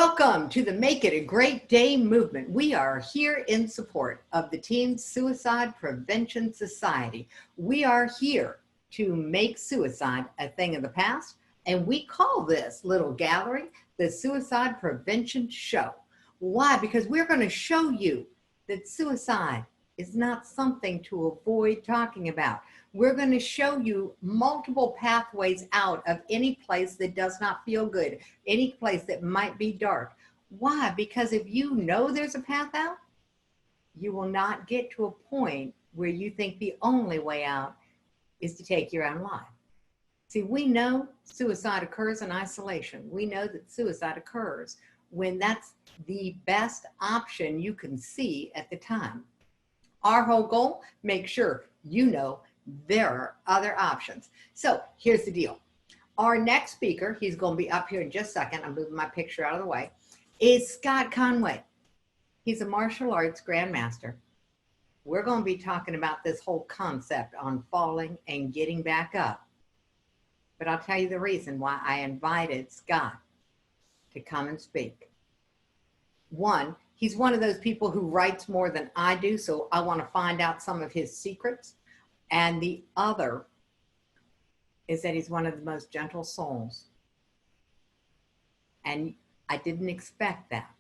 Welcome to the Make It a Great Day movement. We are here in support of the Teen Suicide Prevention Society. We are here to make suicide a thing of the past, and we call this little gathering the Suicide Prevention Show. Why? Because we're going to show you that suicide is not something to avoid talking about. We're going to show you multiple pathways out of any place that does not feel good, any place that might be dark. Why? Because if you know there's a path out, you will not get to a point where you think the only way out is to take your own life. See, we know suicide occurs in isolation. We know that suicide occurs when that's the best option you can see at the time. Our whole goal, make sure you know there are other options. So here's the deal. Our next speaker, he's going to be up here in just a second. I'm moving my picture out of the way, is Scot Conway. He's a martial arts grandmaster. We're going to be talking about this whole concept on falling and getting back up. But I'll tell you the reason why I invited Scot to come and speak. One, he's one of those people who writes more than I do, so I want to find out some of his secrets. And the other is that he's one of the most gentle souls. And I didn't expect that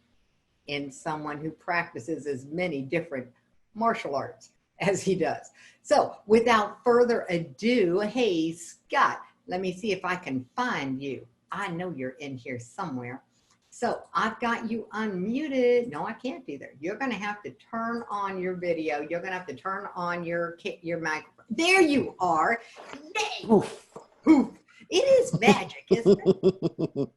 in someone who practices as many different martial arts as he does. So without further ado, hey, Scot, let me see if I can find you. I know you're in here somewhere. So I've got you unmuted. No, I can't either. You're going to have to turn on your video. You're going to have to turn on your microphone. There you are. Oof. Oof. It is magic, isn't it?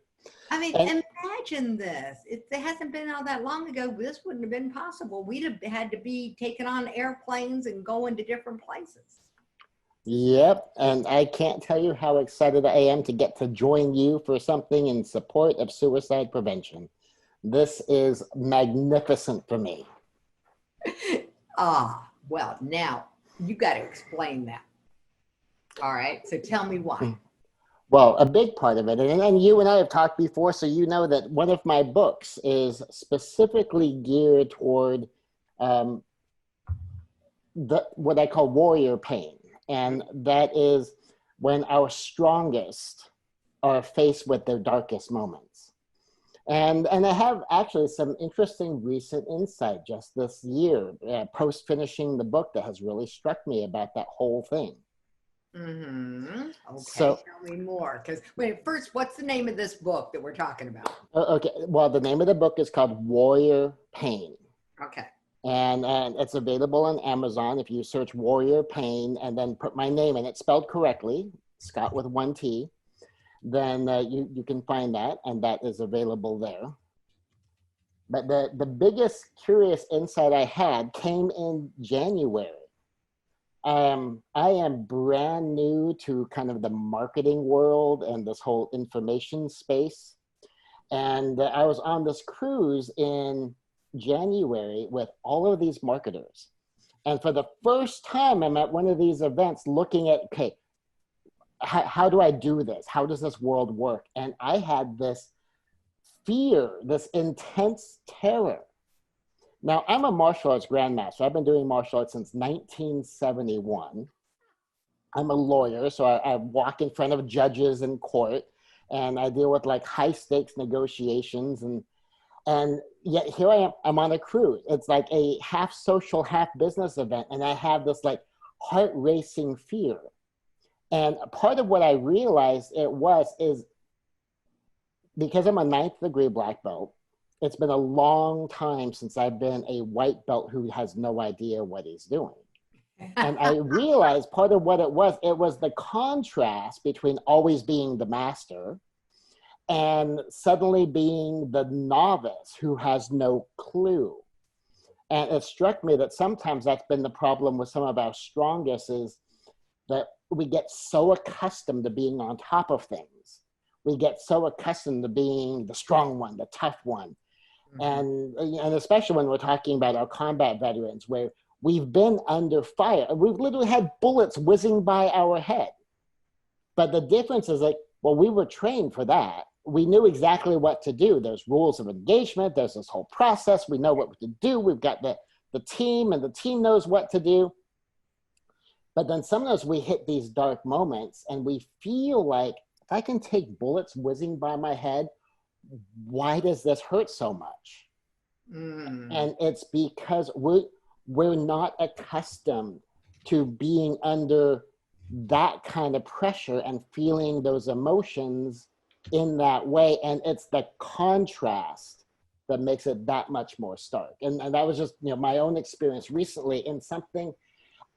I mean, imagine this. It hasn't been all that long ago. This wouldn't have been possible. We'd have had to be taken on airplanes and going to different places. Yep, and I can't tell you how excited I am to get to join you for something in support of suicide prevention. This is magnificent for me. Well, now you got to explain that. All right, so tell me why. Well, a big part of it, and you and I have talked before, so you know that one of my books is specifically geared toward what I call warrior pain. And that is when our strongest are faced with their darkest moments. And I have actually some interesting recent insight just this year, post finishing the book, that has really struck me about that whole thing. Mm-hmm. Okay, so, tell me more. Because wait, first, what's the name of this book that we're talking about? Okay, well, the name of the book is called Warrior Pain. Okay. And it's available on Amazon. If you search Warrior Pain and then put my name in it, spelled correctly, Scot with one T, then you can find that, and that is available there. But the biggest curious insight I had came in January. I am brand new to kind of the marketing world and this whole information space. And I was on this cruise in January with all of these marketers. And for the first time, I'm at one of these events looking at, okay, how do I do this? How does this world work? And I had this fear, this intense terror. Now, I'm a martial arts grandmaster. I've been doing martial arts since 1971. I'm a lawyer, so I walk in front of judges in court, and I deal with like high stakes negotiations, and yet here I am, I'm on a cruise. It's like a half social, half business event. And I have this like heart racing fear. And part of what I realized is because I'm a 9th degree black belt, it's been a long time since I've been a white belt who has no idea what he's doing. And I realized part of what it was the contrast between always being the master and suddenly being the novice who has no clue. And it struck me that sometimes that's been the problem with some of our strongest, is that we get so accustomed to being on top of things. We get so accustomed to being the strong one, the tough one. Mm-hmm. And especially when we're talking about our combat veterans, where we've been under fire. We've literally had bullets whizzing by our head. But the difference is like, well, we were trained for that. we knew exactly what to do. There's rules of engagement. There's this whole process. We know what to do. We've got the team, and the team knows what to do. But then sometimes we hit these dark moments and we feel like, if I can take bullets whizzing by my head, why does this hurt so much? And it's because we're not accustomed to being under that kind of pressure and feeling those emotions in that way. And it's the contrast that makes it that much more stark. And that was just, my own experience recently in something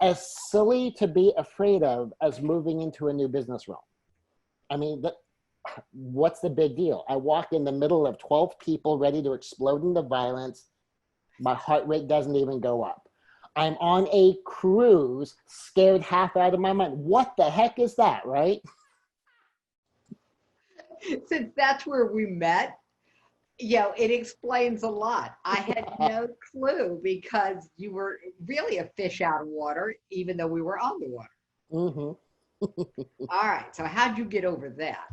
as silly to be afraid of as moving into a new business realm. I mean, what's the big deal? I walk in the middle of 12 people ready to explode into violence. My heart rate doesn't even go up. I'm on a cruise, scared half out of my mind. What the heck is that, right? Since that's where we met, it explains a lot. I had no clue because you were really a fish out of water, even though we were on the water. Mm-hmm. All right. So how'd you get over that?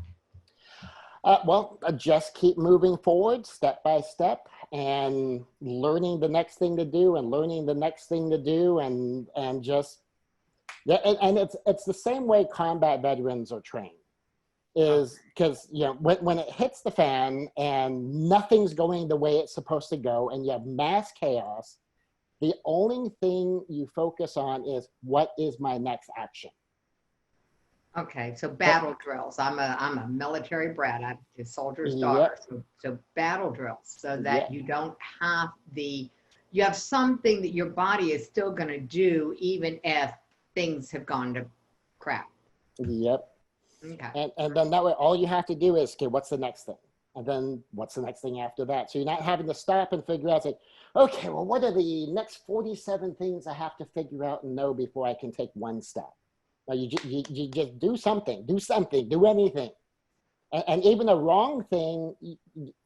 Well, just keep moving forward step by step and learning the next thing to do and learning the next thing to do and just, yeah. And it's the same way combat veterans are trained. Is because when it hits the fan and nothing's going the way it's supposed to go and you have mass chaos, the only thing you focus on is, what is my next action? Okay, so battle drills. I'm a military brat. I'm a soldier's daughter. So battle drills, so that you don't have you have something that your body is still going to do even if things have gone to crap. Yep. Okay. And then that way, all you have to do is, okay, what's the next thing? And then what's the next thing after that? So you're not having to stop and figure out, like, okay, well, what are the next 47 things I have to figure out and know before I can take one step? Now, you just do something, do anything. And even a wrong thing,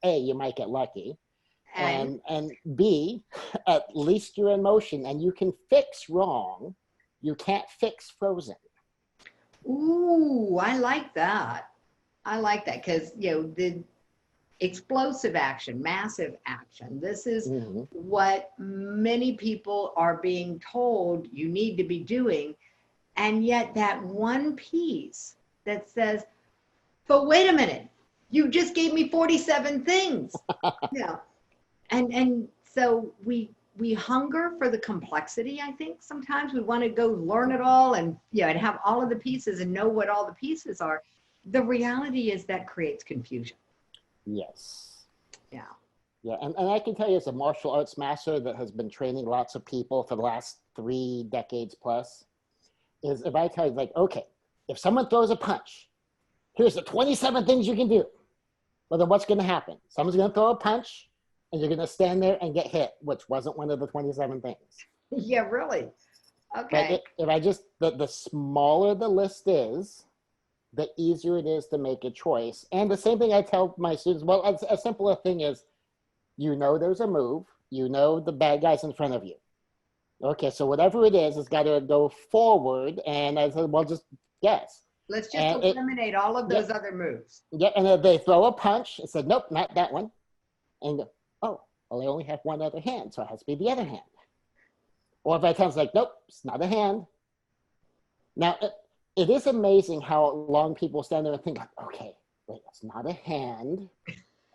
A, you might get lucky. And B, at least you're in motion and you can fix wrong. You can't fix frozen. Ooh, I like that. Because, the explosive action, massive action, this is what many people are being told you need to be doing. And yet that one piece that says, but wait a minute, you just gave me 47 things. And so we hunger for the complexity. I think sometimes we want to go learn it all and and have all of the pieces and know what all the pieces are. The reality is that creates confusion. Yes. Yeah. Yeah, and I can tell you, as a martial arts master that has been training lots of people for the last 3 decades plus, is if I tell you, like, okay, if someone throws a punch, here's the 27 things you can do. Well, then what's going to happen? Someone's going to throw a punch, and you're going to stand there and get hit, which wasn't one of the 27 things. Yeah, really. Okay. But if I just, the smaller the list is, the easier it is to make a choice. And the same thing I tell my students, well, a simpler thing is, there's a move, the bad guy's in front of you. Okay, so whatever it is, it's got to go forward. And I said, well, just guess. Let's just eliminate all of those other moves. Yeah, and if they throw a punch, I said, nope, not that one. And oh, well, I only have one other hand, so it has to be the other hand. Or if I tell them, like, nope, it's not a hand. Now, it is amazing how long people stand there and think, okay, wait, it's not a hand.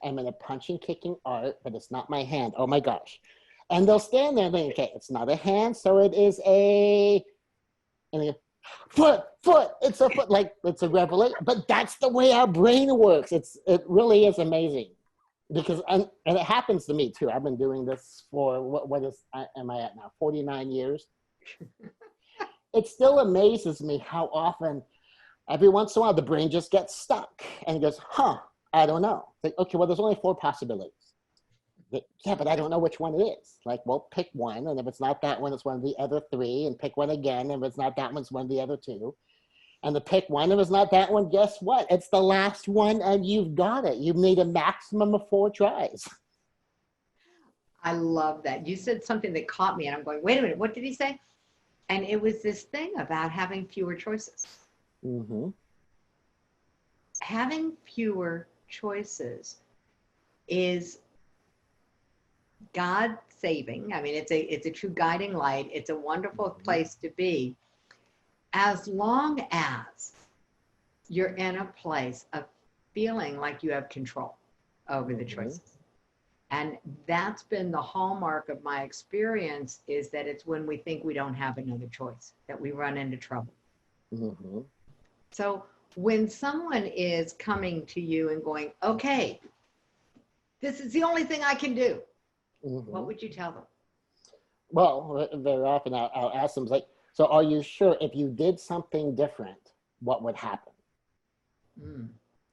I'm in a punching, kicking art, but it's not my hand. Oh my gosh. And they'll stand there and think, okay, it's not a hand, so it is and they go, foot, it's a foot, like it's a revelation. But that's the way our brain works. It really is amazing. Because, and it happens to me too. I've been doing this for, am I at now? 49 years. It still amazes me how often, every once in a while, the brain just gets stuck and goes, I don't know. It's like, okay, well, there's only 4 possibilities. Yeah, but I don't know which one it is. Like, well, pick one. And if it's not that one, it's one of the other 3. And pick one again. And if it's not that one, it's one of the other 2. And to pick one, if it's not that one, guess what? It's the last one and you've got it. You've made a maximum of 4 tries. I love that. You said something that caught me and I'm going, wait a minute, what did he say? And it was this thing about having fewer choices. Mm-hmm. Having fewer choices is God saving. I mean, it's a true guiding light. It's a wonderful place to be, as long as you're in a place of feeling like you have control over the choices. And that's been the hallmark of my experience, is that it's when we think we don't have another choice that we run into trouble. So when someone is coming to you and going, okay, this is the only thing I can do, what would you tell them? Well, very often I'll ask them, like, so are you sure if you did something different, what would happen?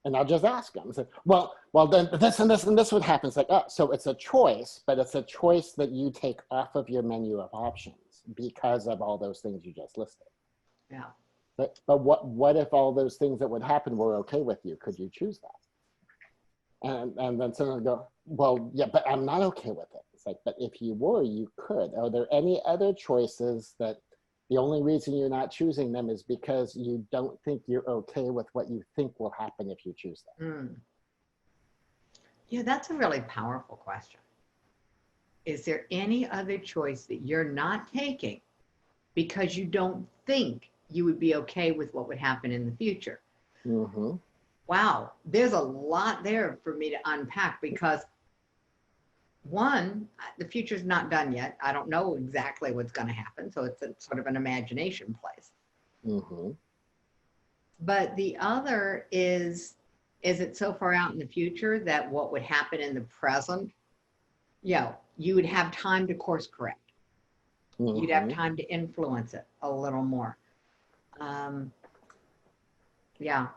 And I'll just ask them, say, well, then this and this and this would happen. It's like, oh, so it's a choice, but it's a choice that you take off of your menu of options because of all those things you just listed. Yeah. But what if all those things that would happen were okay with you? Could you choose that? And then someone will go, well, yeah, but I'm not okay with it. It's like, but if you were, you could. Are there any other choices that the only reason you're not choosing them is because you don't think you're okay with what you think will happen if you choose them? Yeah, that's a really powerful question. Is there any other choice that you're not taking because you don't think you would be okay with what would happen in the future? Wow, there's a lot there for me to unpack, because one, the future's not done yet. I don't know exactly what's going to happen. So it's a sort of an imagination place. But the other is it so far out in the future that what would happen in the present, you would have time to course correct. You'd have time to influence it a little more. Yeah.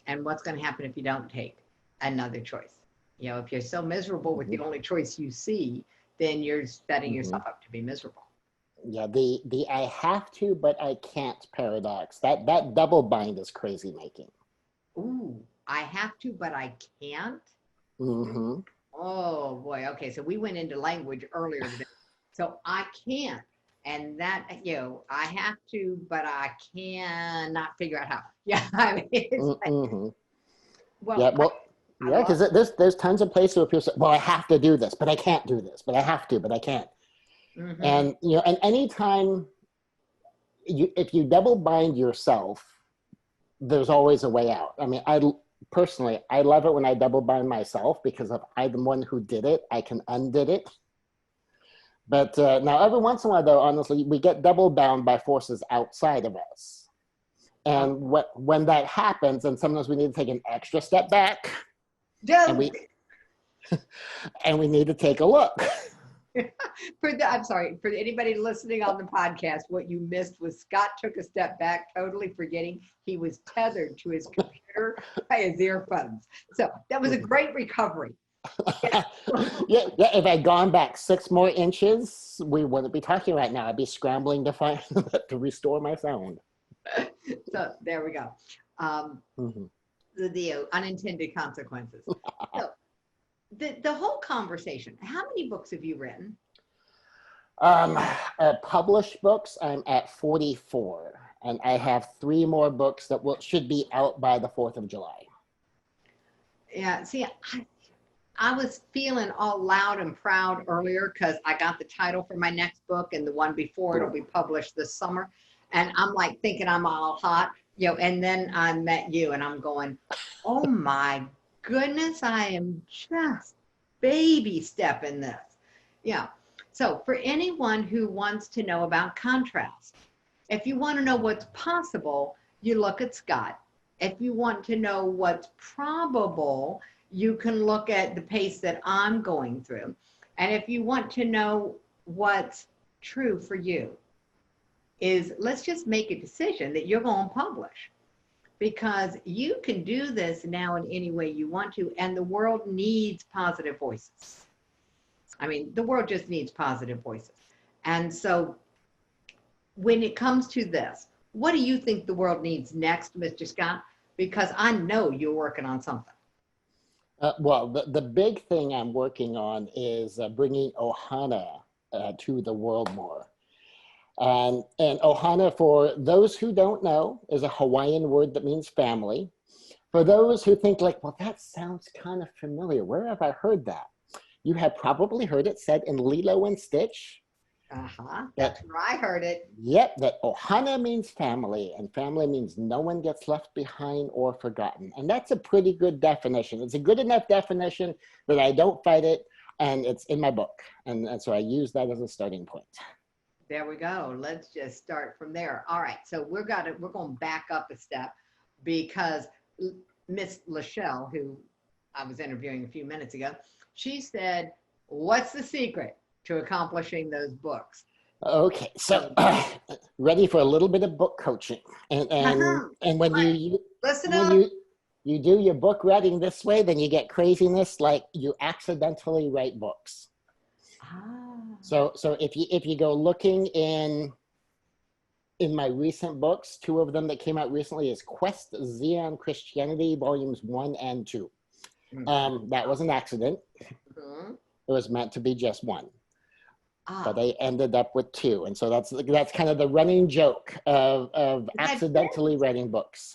And what's going to happen if you don't take another choice? If you're so miserable with the only choice you see, then you're setting yourself up to be miserable. Yeah, the I have to, but I can't paradox. That double bind is crazy making. Ooh, I have to, but I can't. Oh boy. Okay, so we went into language earlier today. So I can't, and that I have to, but I cannot figure out how. Yeah, I mean, it's because there's tons of places where people say, well, I have to do this, but I can't do this, but I have to, but I can't. And and anytime if you double bind yourself, there's always a way out. I mean, personally, I love it when I double bind myself, because if I'm the one who did it, I can undid it. But now every once in a while, though, honestly, we get double bound by forces outside of us. And when that happens, and sometimes we need to take an extra step back, and we need to take a look. I'm sorry, for anybody listening on the podcast, what you missed was Scott took a step back, totally forgetting he was tethered to his computer by his earphones. So that was a great recovery. Yeah, if I'd gone back 6 more inches, we wouldn't be talking right now. I'd be scrambling to find to restore my sound. So there we go. The unintended consequences. So the whole conversation, how many books have you written? Published books, I'm at 44, and I have 3 more books that should be out by the 4th of July. Yeah, see, I was feeling all loud and proud earlier because I got the title for my next book, and the one before it'll be published this summer. And I'm like thinking I'm all hot, and then I met you and I'm going, oh my goodness, I am just baby stepping this. Yeah. So for anyone who wants to know about contrast, if you want to know what's possible, you look at Scot. If you want to know what's probable, you can look at the pace that I'm going through. And if you want to know what's true for you, let's just make a decision that you're going to publish, because you can do this now in any way you want to, and the world needs positive voices. I mean, the world just needs positive voices. And so when it comes to this, what do you think the world needs next, Mr. Scot? Because I know you're working on something. Well, the big thing I'm working on is bringing Ohana to the world more. And Ohana, for those who don't know, is a Hawaiian word that means family. For those who think like, well, that sounds kind of familiar. Where have I heard that? You have probably heard it said in Lilo and Stitch. That's where I heard it. Yep, that Ohana means family, and family means no one gets left behind or forgotten. And that's a pretty good definition. It's a good enough definition that I don't fight it, and it's in my book. And so I use that as a starting point. There we go. Let's just start from there. All right. So we're going to back up a step because Miss Lachelle, who I was interviewing a few minutes ago, she said, what's the secret to accomplishing those books? Okay, so ready for a little bit of book coaching, and when you listen when up. you do your book writing this way, then you get craziness like you accidentally write books. So if you go looking in my recent books, 2 of them that came out recently is Quest Xeon Christianity volumes 1 and 2. That was an accident. It was meant to be just 1. But they ended up with 2. And so that's kind of the running joke of accidentally writing books.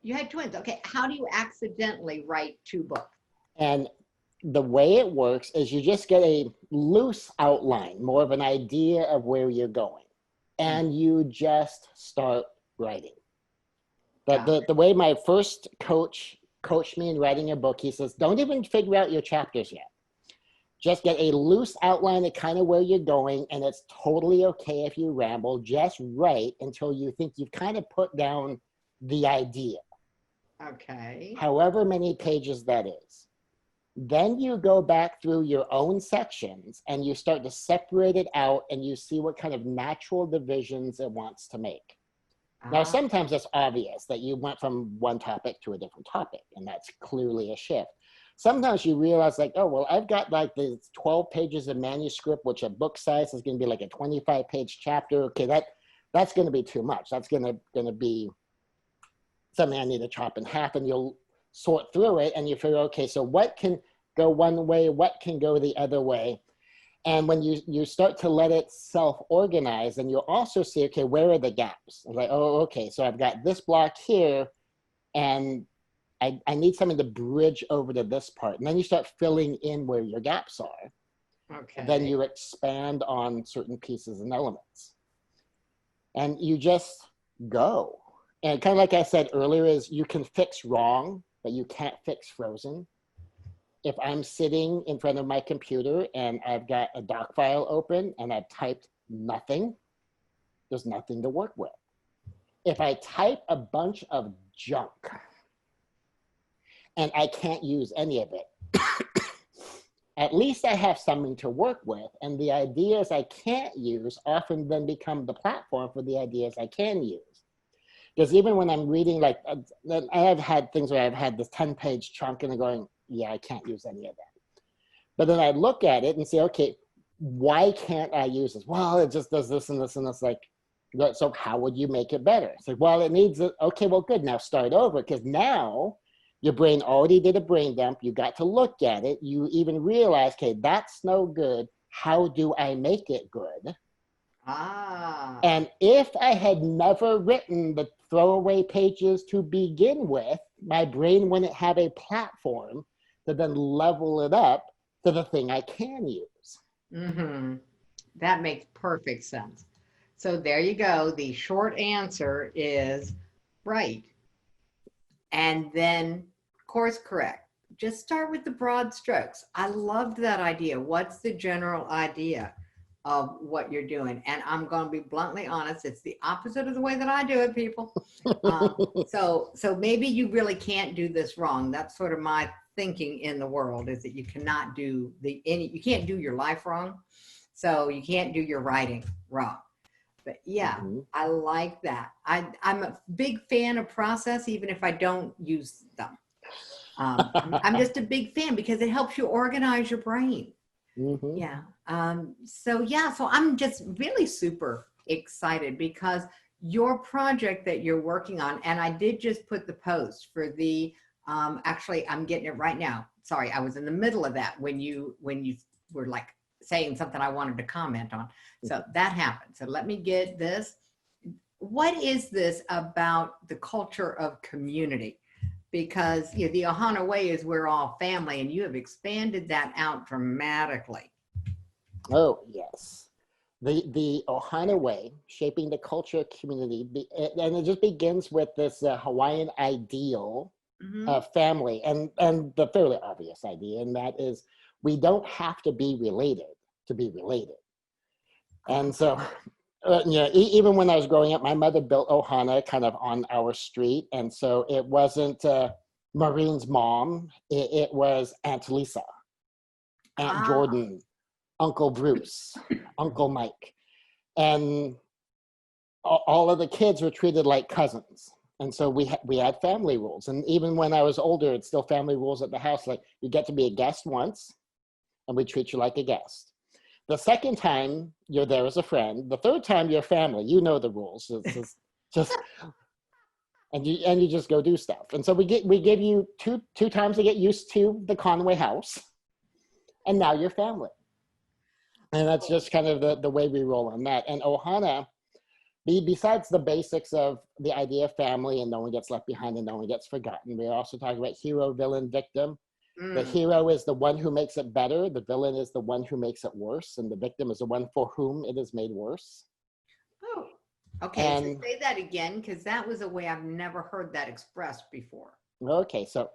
You had twins. Okay. How do you accidentally write 2 books? And the way it works is you just get a loose outline, more of an idea of where you're going. And you just start writing. But the way my first coach coached me in writing a book, he says, don't even figure out your chapters yet. Just get a loose outline of kind of where you're going, and it's totally okay if you ramble. Just write until you think you've kind of put down the idea. Okay. However many pages that is. Then you go back through your own sections and you start to separate it out, and you see what kind of natural divisions it wants to make. Now, sometimes it's obvious that you went from one topic to a different topic, and that's clearly a shift. Sometimes you realize like, oh, well, I've got like the 12 pages of manuscript, which at book size is going to be like a 25-page chapter. Okay, that's going to be too much. That's going to be something I need to chop in half, and you'll sort through it and you figure, okay, so what can go one way, what can go the other way? And when you start to let it self-organize, and you'll also see, okay, where are the gaps? I'm like, oh, okay, so I've got this block here, and I need something to bridge over to this part. And then you start filling in where your gaps are. Okay. And then you expand on certain pieces and elements. And you just go. And kind of like I said earlier, is you can fix wrong, but you can't fix frozen. If I'm sitting in front of my computer and I've got a doc file open and I've typed nothing, there's nothing to work with. If I type a bunch of junk and I can't use any of it, at least I have something to work with. And the ideas I can't use often then become the platform for the ideas I can use. Because even when I'm reading, like, I have had things where I've had this 10-page chunk and I'm going, yeah, I can't use any of that. But then I look at it and say, okay, why can't I use this? Well, it just does this and this and this. Like, so how would you make it better? It's like, well, it needs, okay, well, good. Now start over, because now your brain already did a brain dump. You got to look at it. You even realize, okay, that's no good. How do I make it good? And if I had never written the throwaway pages to begin with, my brain wouldn't have a platform to then level it up to the thing I can use. That makes perfect sense. So there you go. The short answer is right. And then course correct. Just start with the broad strokes. I loved that idea. What's the general idea of what you're doing? And I'm going to be bluntly honest, it's the opposite of the way that I do it, people. So maybe you really can't do this wrong. That's sort of my thinking in the world, is that you cannot do you can't do your life wrong. So you can't do your writing wrong. But yeah, I like that. I'm a big fan of process, even if I don't use them. I'm just a big fan because it helps you organize your brain. Yeah. So I'm just really super excited because your project that you're working on, and I did just put the post for the, actually I'm getting it right now. Sorry, I was in the middle of that when you were like saying something I wanted to comment on. So that happened. So let me get this. What is this about the culture of community? because the Ohana way is we're all family, and you have expanded that out dramatically. Oh, yes. The Ohana way, shaping the culture community, and it just begins with this Hawaiian ideal of family, and the fairly obvious idea, and that is we don't have to be related to be related. And so, even when I was growing up, my mother built Ohana kind of on our street, and so it wasn't Maureen's mom, it was Aunt Lisa, Aunt Jordan, Uncle Bruce, Uncle Mike, and all of the kids were treated like cousins. And so we had family rules. And even when I was older, it's still family rules at the house. Like, you get to be a guest once, and we treat you like a guest. The second time, you're there as a friend. The third time, you're family. You know the rules. It's just and you just go do stuff. And so we give you two times to get used to the Conway house, and now you're family. And that's just kind of the way we roll on that. And Ohana, besides the basics of the idea of family and no one gets left behind and no one gets forgotten, we're also talking about hero, villain, victim. The hero is the one who makes it better. The villain is the one who makes it worse. And the victim is the one for whom it is made worse. Oh, okay. So say that again, because that was a way I've never heard that expressed before. Okay, so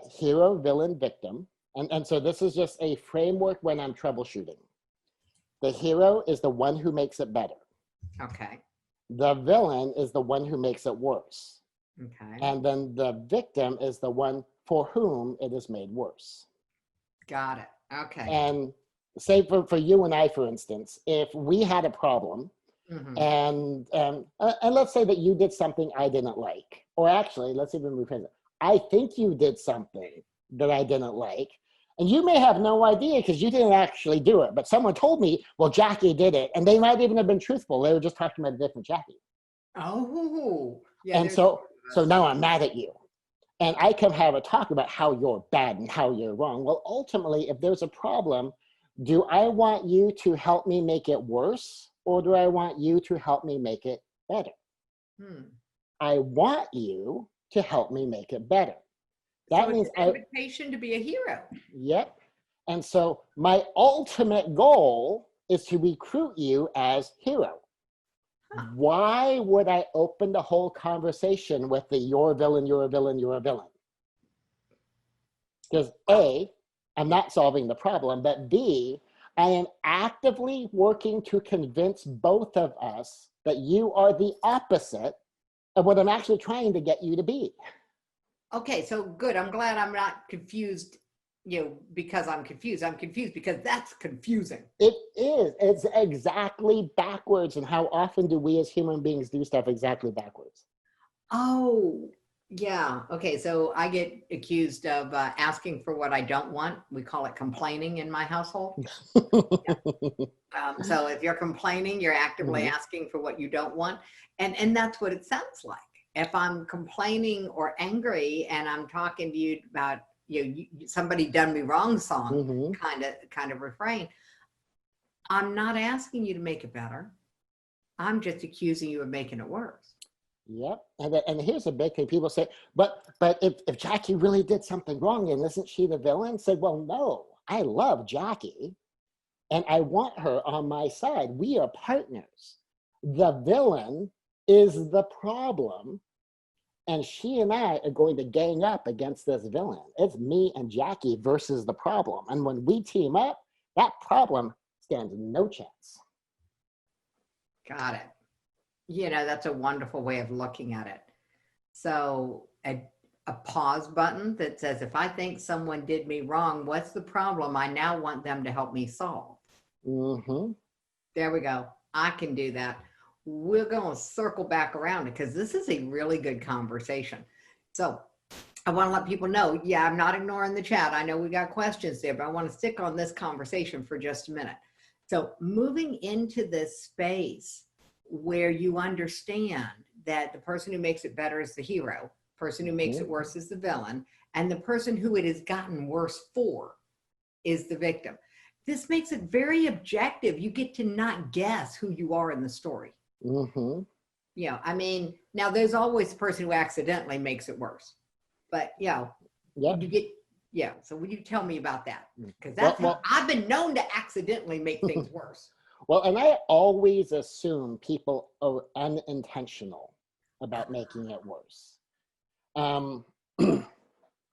hero, villain, victim. And so this is just a framework when I'm troubleshooting. The hero is the one who makes it better. Okay. The villain is the one who makes it worse. Okay. And then the victim is the one for whom it is made worse. Got it. Okay. And say for you and I, for instance, if we had a problem and let's say that you did something I didn't like, or actually, let's even rephrase it. I think you did something that I didn't like, and you may have no idea because you didn't actually do it, but someone told me, well, Jackie did it, and they might even have been truthful. They were just talking about a different Jackie. Oh, yeah. And so now I'm mad at you. And I can have a talk about how you're bad and how you're wrong. Well, ultimately, if there's a problem, do I want you to help me make it worse, or do I want you to help me make it better? I want you to help me make it better. That means it's an invitation to be a hero. Yep. And so my ultimate goal is to recruit you as hero. Why would I open the whole conversation with the you're a villain, you're a villain, you're a villain? Because A, I'm not solving the problem, but B, I am actively working to convince both of us that you are the opposite of what I'm actually trying to get you to be. Okay, so good. I'm glad I'm not confused, because I'm confused. I'm confused because that's confusing. It is. It's exactly backwards. And how often do we as human beings do stuff exactly backwards? Oh, yeah. Okay, so I get accused of asking for what I don't want. We call it complaining in my household. So if you're complaining, you're actively asking for what you don't want. And that's what it sounds like. If I'm complaining or angry and I'm talking to you about, somebody done me wrong song, kind of refrain, I'm not asking you to make it better. I'm just accusing you of making it worse. Yep. And here's a big thing. People say, but if Jackie really did something wrong, and isn't she the villain? Said, well, no, I love Jackie and I want her on my side. We are partners. The villain is the problem. And she and I are going to gang up against this villain. It's me and Jackie versus the problem. And when we team up, that problem stands no chance. Got it. That's a wonderful way of looking at it. So a pause button that says, if I think someone did me wrong, what's the problem I now want them to help me solve? There we go. I can do that. We're going to circle back around it because this is a really good conversation. So I want to let people know, I'm not ignoring the chat. I know we got questions there, but I want to stick on this conversation for just a minute. So moving into this space where you understand that the person who makes it better is the hero, person who makes it worse is the villain, and the person who it has gotten worse for is the victim. This makes it very objective. You get to not guess who you are in the story. Now there's always the person who accidentally makes it worse. But yeah, Yeah. you get, yeah. So will you tell me about that? Because Well, that's how I've been known to accidentally make things worse. well, and I always assume people are unintentional about making it worse. Um,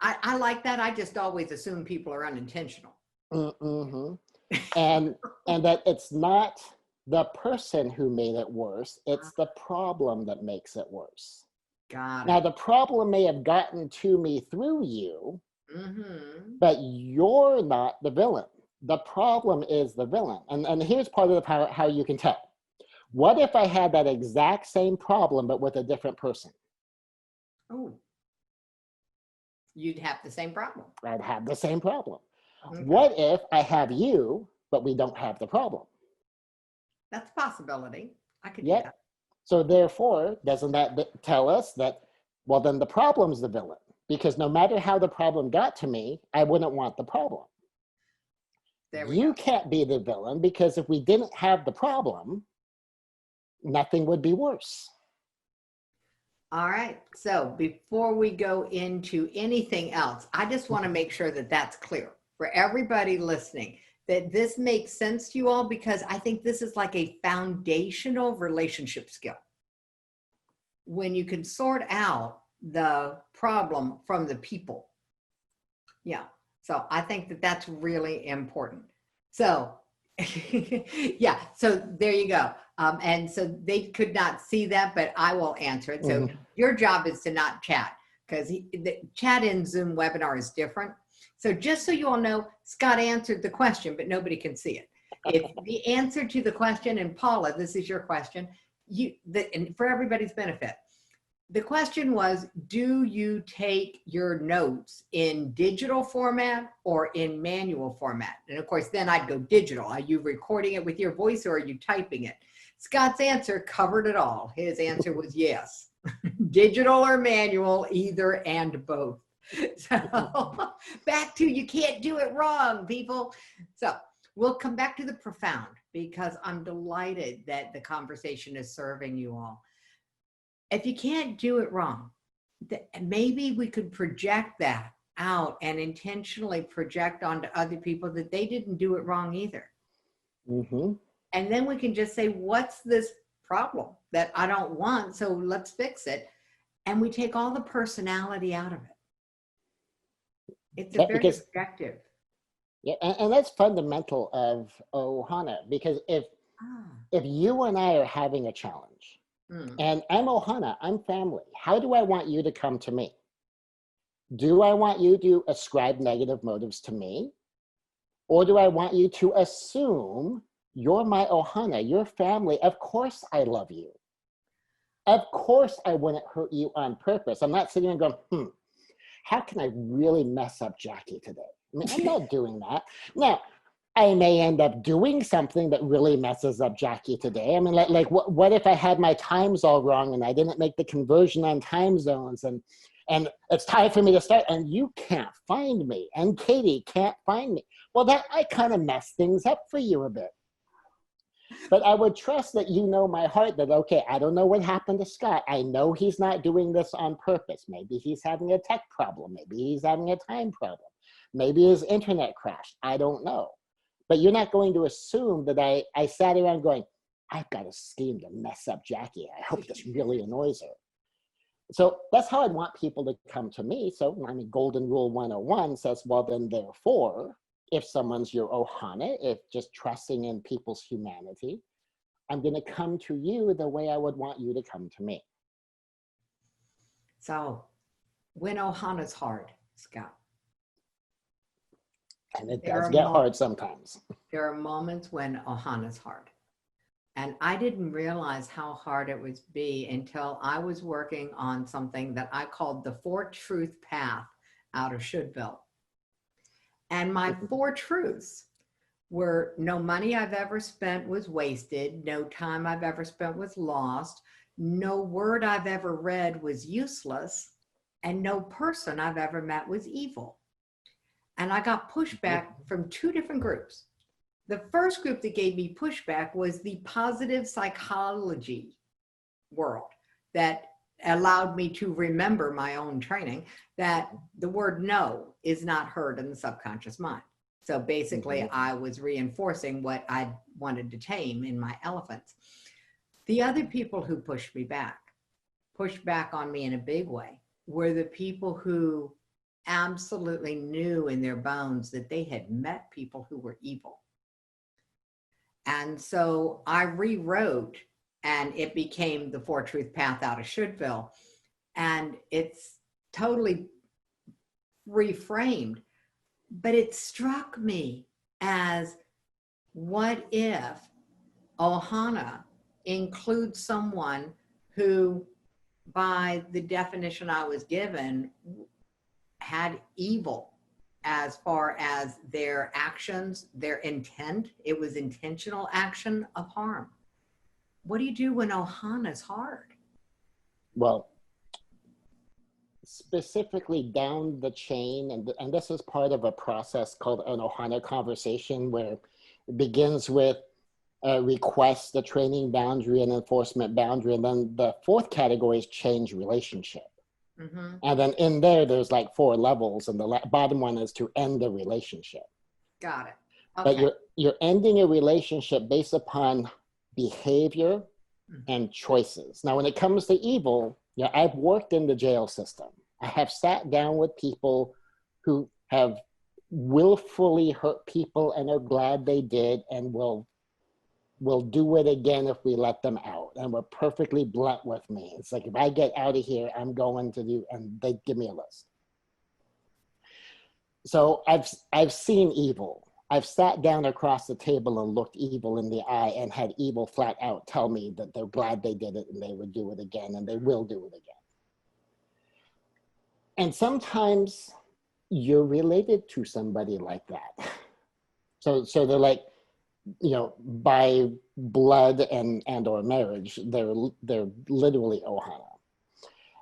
I like that. I just always assume people are unintentional. mhm. and that it's not the person who made it worse, it's the problem that makes it worse. Got Now, it. the problem may have gotten to me through you, Mm-hmm. but you're not the villain. The problem is the villain. And here's part of how you can tell. What if I had that exact same problem, but with a different person? Oh, you'd have the same problem. I'd have the same problem. Okay. What if I have you, but we don't have the problem? That's a possibility. I could do Yep. that. So therefore, doesn't that tell us that, well, then the problem's the villain? Because no matter how the problem got to me, I wouldn't want the problem. There we You go. can't be the villain, because if we didn't have the problem, nothing would be worse. All right. So before we go into anything else, I just want to make sure that that's clear for everybody listening, that this makes sense to you all, because I think this is like a foundational relationship skill. When you can sort out the problem from the people. Yeah. So I think that that's really important. So yeah, so there you go. And so they could not see that, but I will answer it. So your job is to not chat, because the chat in Zoom webinar is different. So just so you all know, Scott answered the question, but nobody can see it. If the answer to the question, and Paula, this is your question, and for everybody's benefit, the question was, do you take your notes in digital format or in manual format? And of course, then I'd go digital. Are you recording it with your voice, or are you typing it? Scott's answer covered it all. His answer was yes. Digital or manual, either and both. So back to, you can't do it wrong, people. So we'll come back to the profound, because I'm delighted that the conversation is serving you all. If you can't do it wrong, maybe we could project that out and intentionally project onto other people that they didn't do it wrong either. Mm-hmm. And then we can just say, what's this problem that I don't want? So let's fix it. And we take all the personality out of it. It's a very objective. Yeah, and that's fundamental of Ohana, because if you and I are having a challenge, and I'm Ohana, I'm family, how do I want you to come to me? Do I want you to ascribe negative motives to me? Or do I want you to assume you're my Ohana, your family? Of course I love you. Of course I wouldn't hurt you on purpose. I'm not sitting there going, how can I really mess up Jackie today? I mean, I'm not doing that. Now, I may end up doing something that really messes up Jackie today. I mean, like what if I had my times all wrong and I didn't make the conversion on time zones, and it's time for me to start and you can't find me and Katie can't find me? Well, that I kind of messed things up for you a bit. But I would trust that you know my heart, that, okay, I don't know what happened to Scott. I know he's not doing this on purpose. Maybe he's having a tech problem. Maybe he's having a time problem. Maybe his internet crashed. I don't know. But you're not going to assume that I sat around going, I've got a scheme to mess up Jackie. I hope this really annoys her. So that's how I'd want people to come to me. So, I mean, Golden Rule 101 says, well, then therefore, if someone's your Ohana, if just trusting in people's humanity, I'm going to come to you the way I would want you to come to me. So when Ohana's hard, Scott. And it does get hard sometimes. There are moments when Ohana's hard. And I didn't realize how hard it would be until I was working on something that I called the 4 Truth Path out of Shouldville. And my 4 truths were: no money I've ever spent was wasted, no time I've ever spent was lost, no word I've ever read was useless, and no person I've ever met was evil. And I got pushback from 2 different groups. The first group that gave me pushback was the positive psychology world, that allowed me to remember my own training that the word no is not heard in the subconscious mind. So basically, I was reinforcing what I wanted to tame in my elephants. The other people who pushed back on me in a big way, were the people who absolutely knew in their bones that they had met people who were evil. And so I rewrote, and it became the Four Truth Path out of Shouldville. And it's totally reframed, but it struck me as, what if Ohana includes someone who, by the definition I was given, had evil as far as their actions, their intent. It was intentional action of harm. What do you do when Ohana's hard? Well, specifically down the chain, and this is part of a process called an Ohana conversation, where it begins with a request, the training boundary, and enforcement boundary, and then the fourth category is change relationship. And then in there's like 4 levels, and the bottom one is to end the relationship. Got it. Okay. But you're ending a relationship based upon behavior and choices. Now, when it comes to evil, I've worked in the jail system. I have sat down with people who have willfully hurt people and are glad they did, and will do it again if we let them out, and were perfectly blunt with me. It's like, if I get out of here, I'm going to do, and they give me a list. So I've seen evil. I've sat down across the table and looked evil in the eye, and had evil flat out tell me that they're glad they did it, and they would do it again, and they will do it again. And sometimes you're related to somebody like that. So they're like, by blood and or marriage, they're literally Ohana.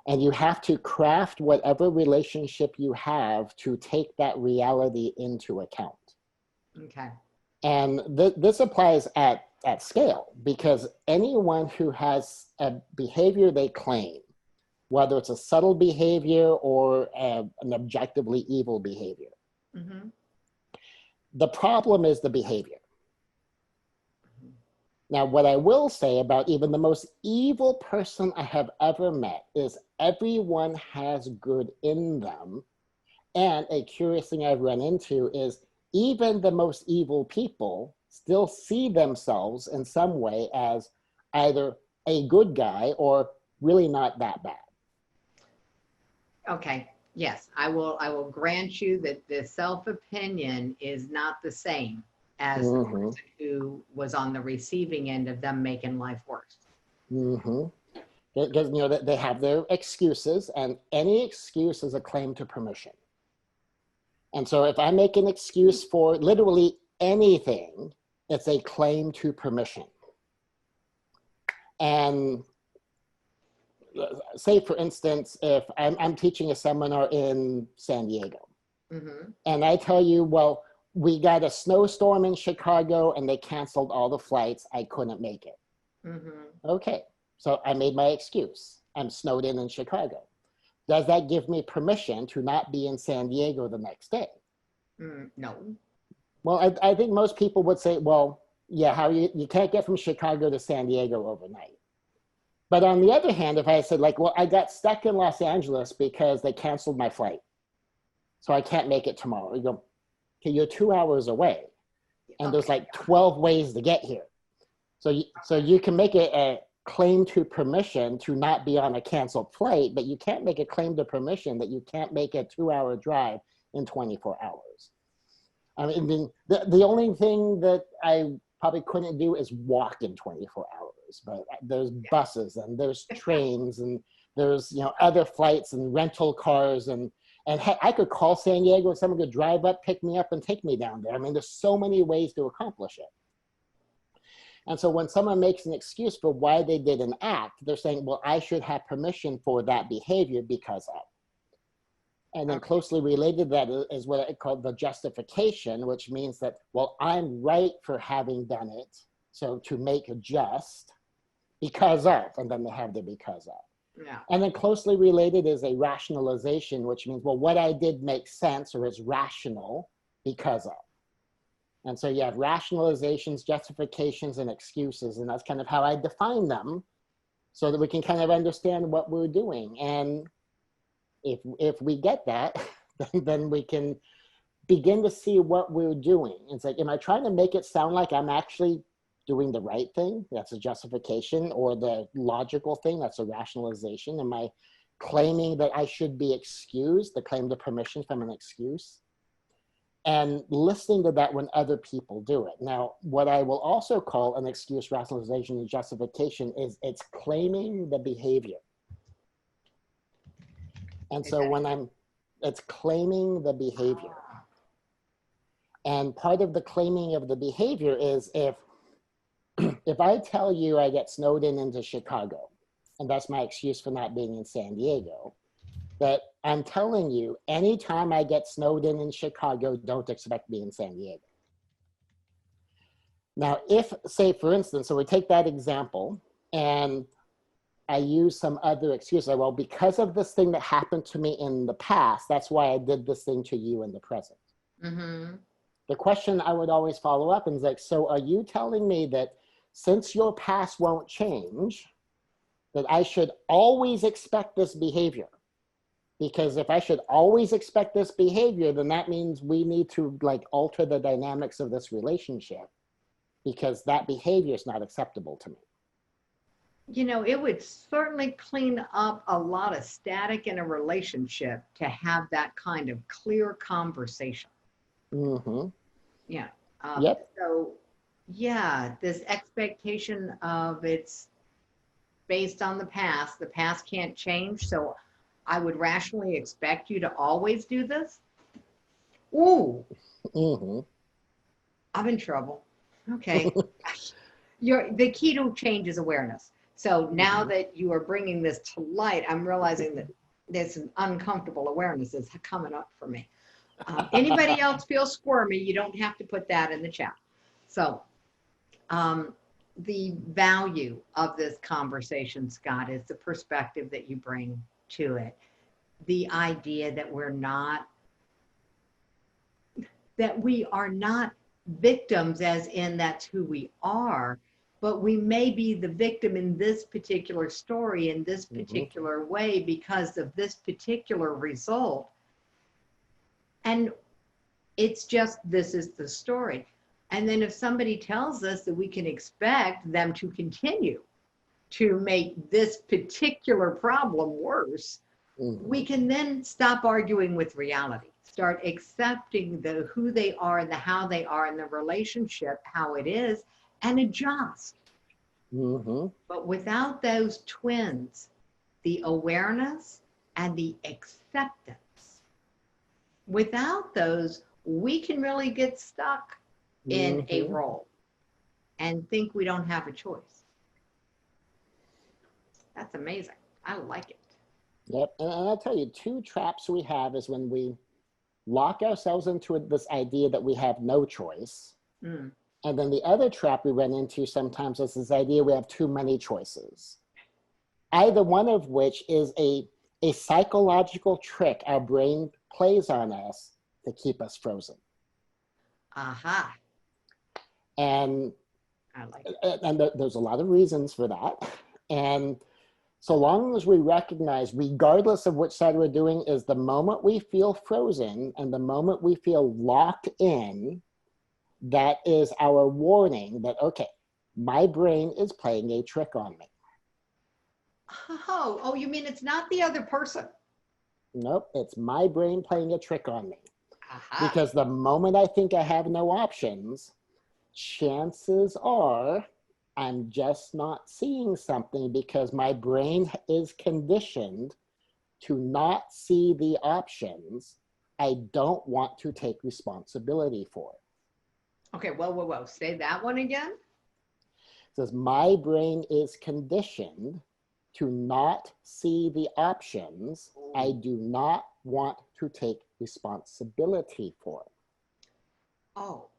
And you have to craft whatever relationship you have to take that reality into account. Okay. And this applies at scale, because anyone who has a behavior they claim, whether it's a subtle behavior or an objectively evil behavior, the problem is the behavior. Now, what I will say about even the most evil person I have ever met is everyone has good in them. And a curious thing I've run into is even the most evil people still see themselves in some way as either a good guy or really not that bad. Okay. Yes, I will grant you that the self-opinion is not the same as the person who was on the receiving end of them making life worse. Because they have their excuses, and any excuse is a claim to permission. And so if I make an excuse for literally anything, it's a claim to permission. And say, for instance, if I'm teaching a seminar in San Diego, and I tell you, well, we got a snowstorm in Chicago and they canceled all the flights, I couldn't make it. Okay, so I made my excuse. I'm snowed in Chicago. Does that give me permission to not be in San Diego the next day? No. Well, I think most people would say, well, yeah, how you can't get from Chicago to San Diego overnight. But on the other hand, if I said, like, well, I got stuck in Los Angeles because they canceled my flight, so I can't make it tomorrow. You go, okay, you're 2 hours away, and there's like 12 ways to get here. So you can make a claim to permission to not be on a canceled flight, but you can't make a claim to permission that you can't make a 2-hour drive in 24 hours. I mean, the only thing that I probably couldn't do is walk in 24 hours, but there's buses and there's trains and there's other flights and rental cars, and heck, I could call San Diego and someone could drive up, pick me up, and take me down there. I mean, there's so many ways to accomplish it. And so when someone makes an excuse for why they did an act, they're saying, well, I should have permission for that behavior because of. And then closely related to that is what I call the justification, which means that, well, I'm right for having done it. So to make a just because of, and then they have the because of. Yeah. And then closely related is a rationalization, which means, well, what I did makes sense or is rational because of. And so you have rationalizations, justifications, and excuses. And that's kind of how I define them so that we can kind of understand what we're doing. And if we get that, then we can begin to see what we're doing. It's like, am I trying to make it sound like I'm actually doing the right thing? That's a justification. Or the logical thing? That's a rationalization. Am I claiming that I should be excused, the claim to permission from an excuse? And listening to that when other people do it. Now, what I will also call an excuse, rationalization, and justification is it's claiming the behavior. And so when it's claiming the behavior. And part of the claiming of the behavior is if I tell you I get snowed in into Chicago, and that's my excuse for not being in San Diego, that I'm telling you, anytime I get snowed in Chicago, don't expect me in San Diego. Now, if, say, for instance, so we take that example, and I use some other excuse, like, well, because of this thing that happened to me in the past, that's why I did this thing to you in the present. Mm-hmm. The question I would always follow up is like, so are you telling me that since your past won't change, that I should always expect this behavior? Because if I should always expect this behavior, then that means we need to like alter the dynamics of this relationship because that behavior is not acceptable to me. You know, it would certainly clean up a lot of static in a relationship to have that kind of clear conversation. Mm-hmm. Yeah. Yep. So, yeah, this expectation of it's based on the past can't change. So I would rationally expect you to always do this. Ooh, Mm-hmm. I'm in trouble. Okay. The key to change is awareness. So now that you are bringing this to light, I'm realizing that there's an uncomfortable awareness is coming up for me. Anybody else feel squirmy, you don't have to put that in the chat. So the value of this conversation, Scott, is the perspective that you bring to it. The idea that we are not victims, as in that's who we are, but we may be the victim in this particular story, in this particular way, because of this particular result. And it's just, this is the story. And then if somebody tells us that we can expect them to continue to make this particular problem worse, we can then stop arguing with reality, start accepting who they are and the how they are in the relationship, how it is, and adjust. But without those twins, the awareness and the acceptance, without those, we can really get stuck in a role and think we don't have a choice. That's amazing. I like it. Yep. And I'll tell you, two traps we have is when we lock ourselves into this idea that we have no choice. And then the other trap we run into sometimes is this idea we have too many choices. Either one of which is a psychological trick our brain plays on us to keep us frozen. Aha. And I like it. And there's a lot of reasons for that. And so long as we recognize, regardless of which side we're doing, is the moment we feel frozen and the moment we feel locked in, that is our warning that, okay, my brain is playing a trick on me. Oh, you mean it's not the other person? Nope, it's my brain playing a trick on me. Aha. Because the moment I think I have no options, chances are I'm just not seeing something because my brain is conditioned to not see the options I don't want to take responsibility for. Okay, whoa. Say that one again. It says my brain is conditioned to not see the options I do not want to take responsibility for. Oh,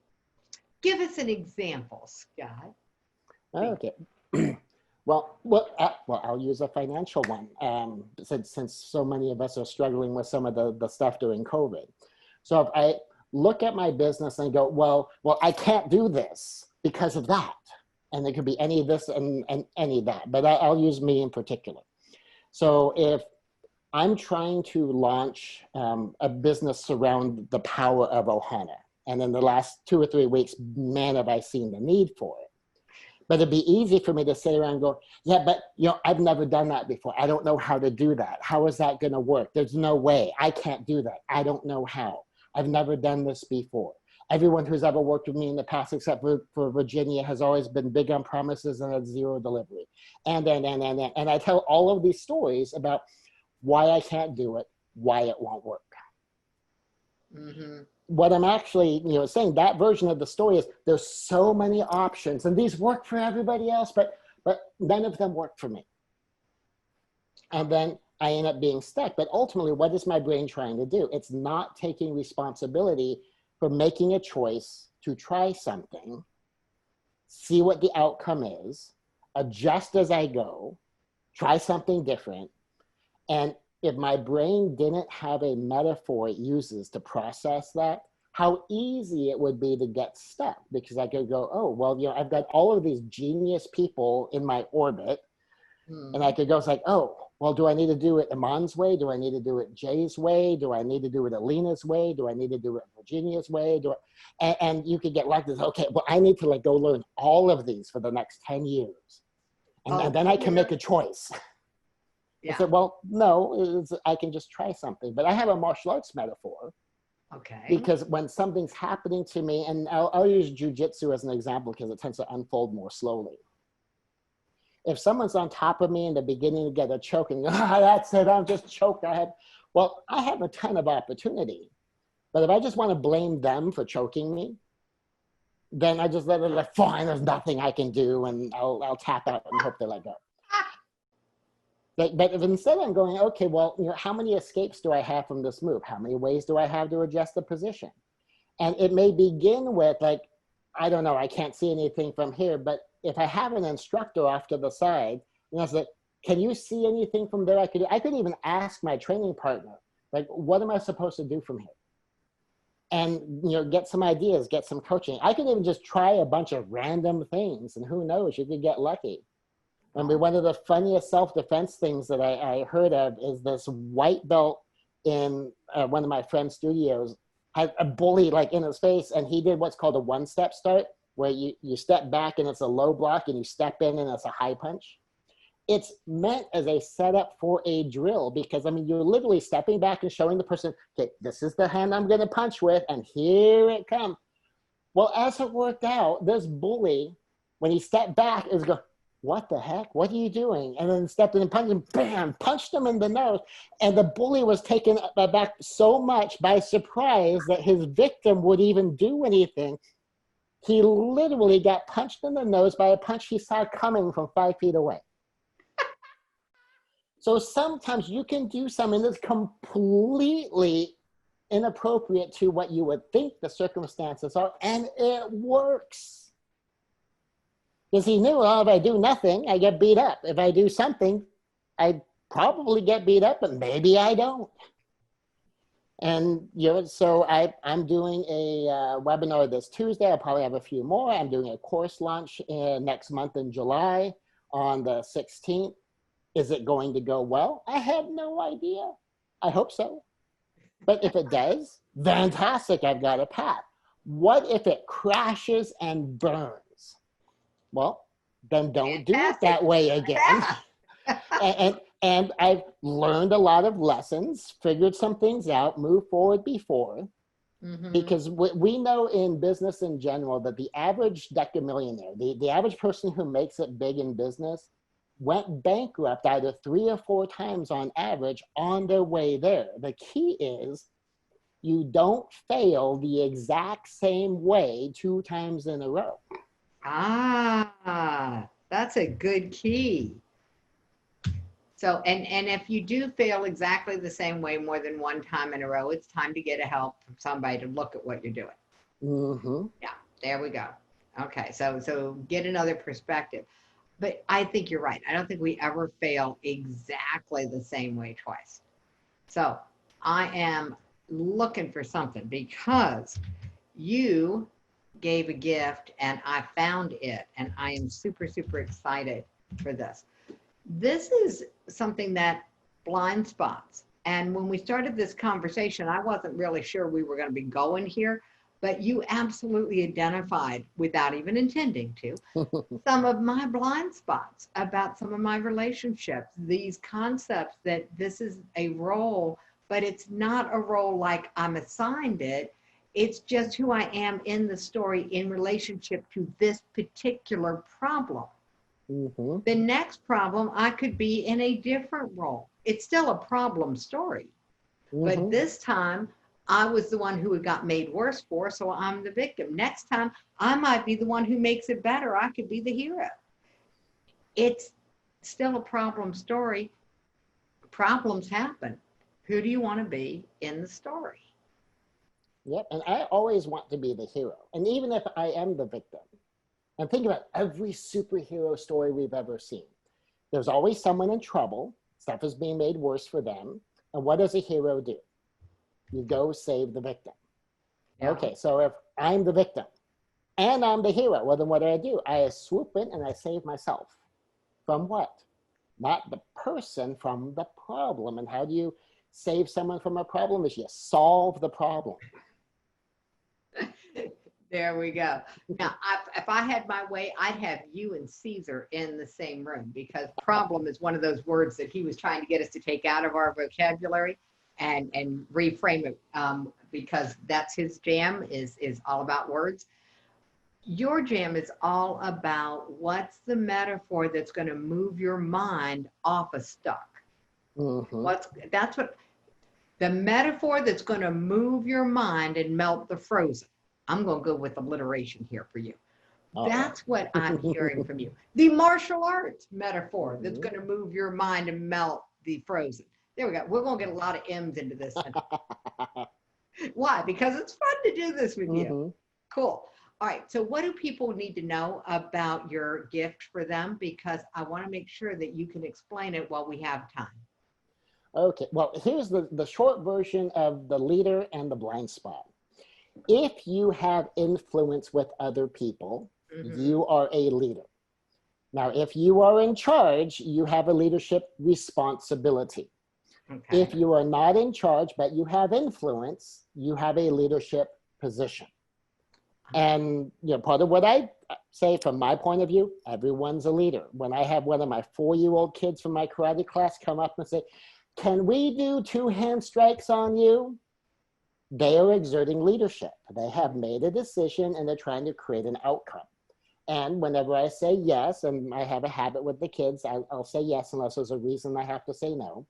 give us an example, Scott. Okay. Well, I'll use a financial one, since so many of us are struggling with some of the stuff during COVID. So if I look at my business and go, well, I can't do this because of that. And it could be any of this and any of that, but I'll use me in particular. So if I'm trying to launch a business around the power of Ohana, and in the last 2 or 3 weeks, man, have I seen the need for it. But it'd be easy for me to sit around and go, yeah, but I've never done that before. I don't know how to do that. How is that going to work? There's no way. I can't do that. I don't know how. I've never done this before. Everyone who's ever worked with me in the past, except for Virginia, has always been big on promises and at zero delivery. And I tell all of these stories about why I can't do it, why it won't work. Mm-hmm. What I'm actually, saying, that version of the story is there's so many options and these work for everybody else, but none of them work for me. And then I end up being stuck. But ultimately, what is my brain trying to do? It's not taking responsibility for making a choice to try something, see what the outcome is, adjust as I go, try something different. And if my brain didn't have a metaphor it uses to process that, how easy it would be to get stuck, because I could go, oh, well, I've got all of these genius people in my orbit. And I could go, it's like, oh, well, do I need to do it Iman's way? Do I need to do it Jay's way? Do I need to do it Alina's way? Do I need to do it Virginia's way? And you could get like this, okay, well, I need to go learn all of these for the next 10 years. And then I can make a choice. Yeah. I said, well, no, I can just try something. But I have a martial arts metaphor. Okay. Because when something's happening to me, and I'll use jujitsu as an example because it tends to unfold more slowly. If someone's on top of me in the beginning to get a choke and that's it, I'm just choked. I have a ton of opportunity. But if I just want to blame them for choking me, then I just let it fine, there's nothing I can do, and I'll tap out and hope they let go. But if instead I'm going, okay, well, how many escapes do I have from this move? How many ways do I have to adjust the position? And it may begin with I don't know, I can't see anything from here, but if I have an instructor off to the side, it's like, can you see anything from there I could do? I could even ask my training partner, what am I supposed to do from here? And, get some ideas, get some coaching. I could even just try a bunch of random things, and who knows, you could get lucky. I mean, one of the funniest self-defense things that I heard of is this white belt in one of my friend's studios had a bully in his face, and he did what's called a one-step start, where you step back and it's a low block, and you step in and it's a high punch. It's meant as a setup for a drill, because you're literally stepping back and showing the person, okay, this is the hand I'm going to punch with, and here it comes. Well, as it worked out, this bully, when he stepped back, is going, what the heck? What are you doing? And then stepped in and punched him, bam, punched him in the nose. And the bully was taken aback so much by surprise that his victim would even do anything. He literally got punched in the nose by a punch he saw coming from 5 feet away. So sometimes you can do something that's completely inappropriate to what you would think the circumstances are, and it works. Because he knew, if I do nothing, I get beat up. If I do something, I probably get beat up, but maybe I don't. And so I'm doing a webinar this Tuesday. I'll probably have a few more. I'm doing a course launch next month in July on the 16th. Is it going to go well? I have no idea. I hope so. But if it does, fantastic, I've got a path. What if it crashes and burns? Well, then don't do it that way again. And I've learned a lot of lessons, figured some things out, moved forward before. Mm-hmm. Because we know in business in general that the average decamillionaire, the average person who makes it big in business, went bankrupt either 3 or 4 times on average on their way there. The key is you don't fail the exact same way 2 times in a row. That's a good key. So, and if you do fail exactly the same way more than 1 time in a row, it's time to get a help from somebody to look at what you're doing. Mm-hmm. Yeah, there we go. Okay, so get another perspective. But I think you're right. I don't think we ever fail exactly the same way twice. So I am looking for something because you gave a gift and I found it, and I am super, super excited for this. This is something that blind spots. And when we started this conversation, I wasn't really sure we were going to be going here, but you absolutely identified, without even intending to, some of my blind spots about some of my relationships, these concepts that this is a role, but it's not a role like I'm assigned it. It's just who I am in the story in relationship to this particular problem. The next problem, I could be in a different role. It's still a problem story, but this time I was the one who it got made worse for, so I'm the victim. Next time, I might be the one who makes it better. I could be the hero. It's still a problem story. Problems happen. Who do you want to be in the story? Yep, and I always want to be the hero. And even if I am the victim, and think about every superhero story we've ever seen. There's always someone in trouble. Stuff is being made worse for them. And what does a hero do? You go save the victim. Yeah. Okay, so if I'm the victim and I'm the hero, well, then what do? I swoop in and I save myself. From what? Not the person, from the problem. And how do you save someone from a problem? Is you solve the problem. There we go. Now, if I had my way, I'd have you and Caesar in the same room, because problem is one of those words that he was trying to get us to take out of our vocabulary and reframe it, because that's his jam, is all about words. Your jam is all about what's the metaphor that's going to move your mind off of stuck. That's what the metaphor that's going to move your mind and melt the frozen. I'm going to go with alliteration here for you. That's what I'm hearing from you. The martial arts metaphor that's going to move your mind and melt the frozen. There we go. We're going to get a lot of M's into this. Why? Because it's fun to do this with you. Cool. All right. So what do people need to know about your gift for them? Because I want to make sure that you can explain it while we have time. Okay. Well, here's the short version of the leader and the blind spot. If you have influence with other people, you are a leader. Now, if you are in charge, you have a leadership responsibility. Okay. If you are not in charge, but you have influence, you have a leadership position. And part of what I say from my point of view, everyone's a leader. When I have one of my 4-year-old kids from my karate class come up and say, "Can we do 2 hand strikes on you?" They are exerting leadership. They have made a decision and they're trying to create an outcome. And whenever I say yes, and I have a habit with the kids, I'll say yes unless there's a reason I have to say no,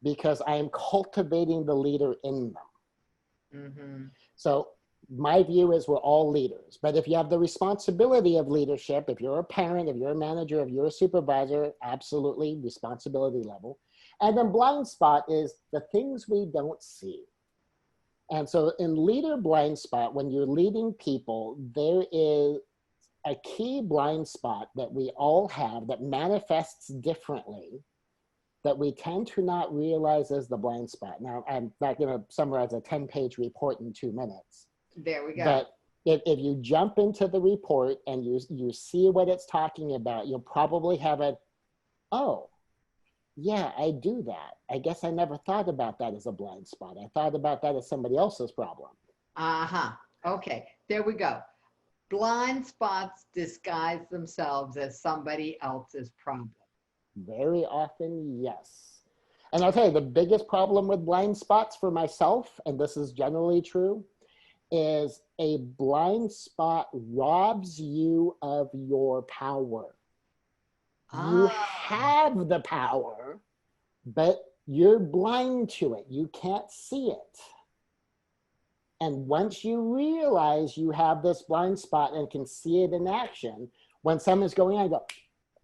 because I am cultivating the leader in them. So my view is we're all leaders. But if you have the responsibility of leadership, if you're a parent, if you're a manager, if you're a supervisor, absolutely responsibility level. And then blind spot is the things we don't see. And so in leader blind spot, when you're leading people, there is a key blind spot that we all have that manifests differently that we tend to not realize as the blind spot. Now, I'm not going to summarize a 10-page report in 2 minutes. There we go. But if you jump into the report and you see what it's talking about, you'll probably have oh, yeah, I do that. I guess I never thought about that as a blind spot. I thought about that as somebody else's problem. Okay, there we go. Blind spots disguise themselves as somebody else's problem. Very often, yes. And I'll tell you, the biggest problem with blind spots for myself, and this is generally true, is a blind spot robs you of your power. You have the power, but you're blind to it. You can't see it. And once you realize you have this blind spot and can see it in action, when something's going on, you go,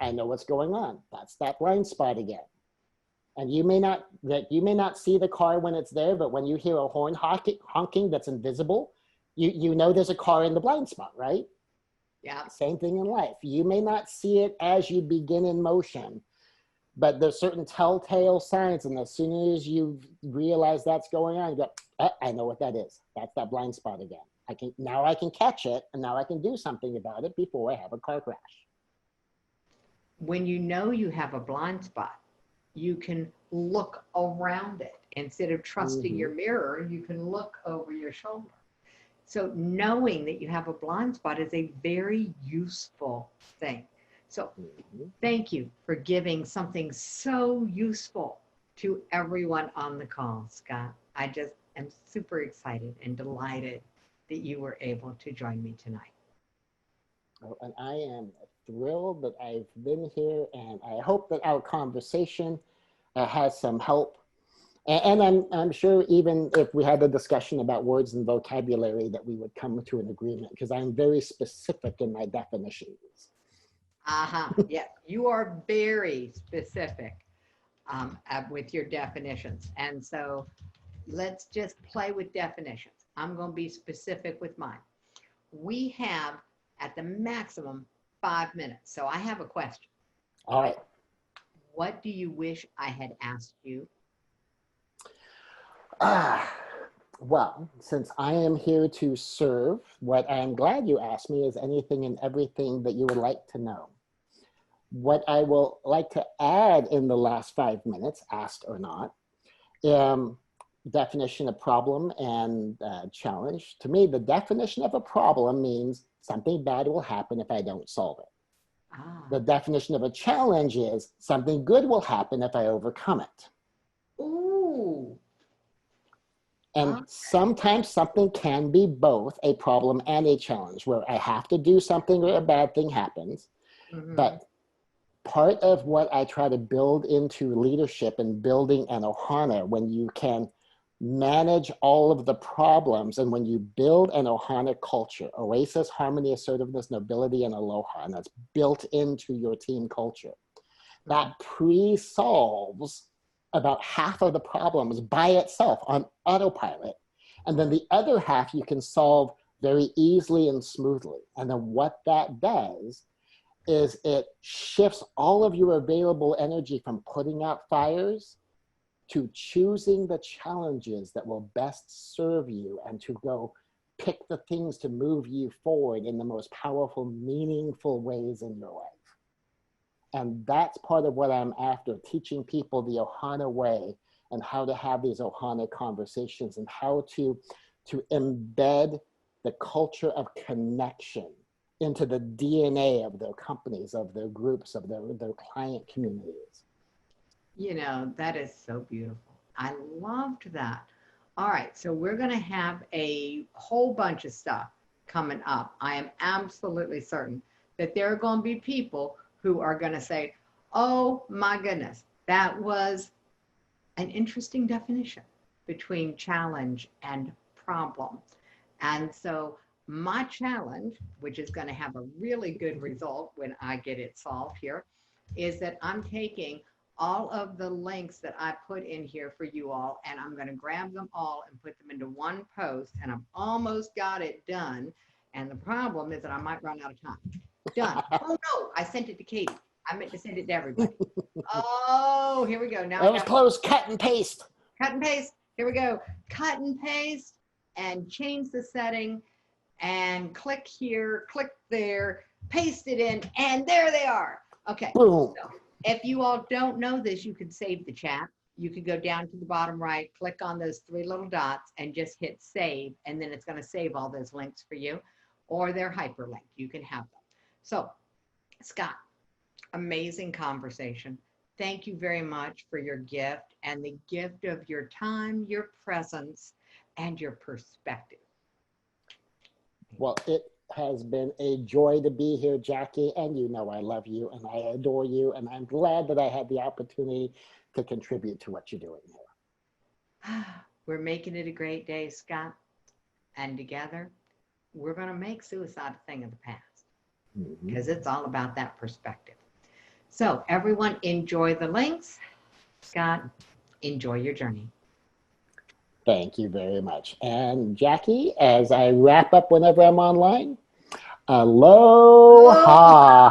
I know what's going on. That's that blind spot again. And you may not see the car when it's there, but when you hear a horn honking that's invisible, you know there's a car in the blind spot, right? Yeah. Same thing in life. You may not see it as you begin in motion, but there's certain telltale signs. And as soon as you realize that's going on, you go, I know what that is. That's that blind spot again. Now I can catch it, and now I can do something about it before I have a car crash. When you know you have a blind spot, you can look around it. Instead of trusting your mirror, you can look over your shoulder. So knowing that you have a blind spot is a very useful thing. So thank you for giving something so useful to everyone on the call, Scott. I just am super excited and delighted that you were able to join me tonight. Oh, and I am thrilled that I've been here, and I hope that our conversation has some help. And I'm sure even if we had a discussion about words and vocabulary that we would come to an agreement, because I'm very specific in my definitions. Yeah, you are very specific with your definitions. And so let's just play with definitions. I'm going to be specific with mine. We have at the maximum 5 minutes. So I have a question. All right. What do you wish I had asked you? Well, since I am here to serve, what I'm glad you asked me is anything and everything that you would like to know. What I will like to add in the last 5 minutes, asked or not, definition of problem and challenge. To me, the definition of a problem means something bad will happen if I don't solve it. The definition of a challenge is something good will happen if I overcome it. Ooh. And sometimes something can be both a problem and a challenge, where I have to do something or a bad thing happens. But part of what I try to build into leadership and building an Ohana, when you can manage all of the problems, and when you build an Ohana culture, oasis, harmony, assertiveness, nobility, and aloha, and that's built into your team culture, that pre-solves about half of the problems by itself on autopilot. And then the other half you can solve very easily and smoothly. And then what that does is it shifts all of your available energy from putting out fires to choosing the challenges that will best serve you, and to go pick the things to move you forward in the most powerful, meaningful ways in your life. And that's part of what I'm after, teaching people the Ohana way and how to have these Ohana conversations, and how to embed the culture of connection into the DNA of their companies, of their groups, of their client communities. You know, that is so beautiful. I loved that. All right, so we're going to have a whole bunch of stuff coming up. I am absolutely certain that there are going to be people who are going to say, oh my goodness, that was an interesting definition between challenge and problem. And so my challenge, which is going to have a really good result when I get it solved here, is that I'm taking all of the links that I put in here for you all, and I'm going to grab them all and put them into one post, and I've almost got it done. And the problem is that I might run out of time. Done. Oh no, I sent it to Katie. I meant to send it to everybody. Oh, here we go. Now that was close. Cut and paste. Cut and paste. Here we go. Cut and paste, and change the setting, and click here, click there, paste it in, and there they are. Okay. Boom. So if you all don't know this, you can save the chat. You could go down to the bottom right, click on those 3 little dots, and just hit save, and then it's going to save all those links for you, or they're hyperlinked. You can have them. So, Scott, amazing conversation. Thank you very much for your gift, and the gift of your time, your presence, and your perspective. Well, it has been a joy to be here, Jackie, and you know I love you and I adore you, and I'm glad that I had the opportunity to contribute to what you're doing here. We're making it a great day, Scott, and together we're going to make suicide a thing of the past, because it's all about that perspective. So everyone, enjoy the links. Scott, enjoy your journey. Thank you very much. And Jackie, as I wrap up whenever I'm online, Aloha.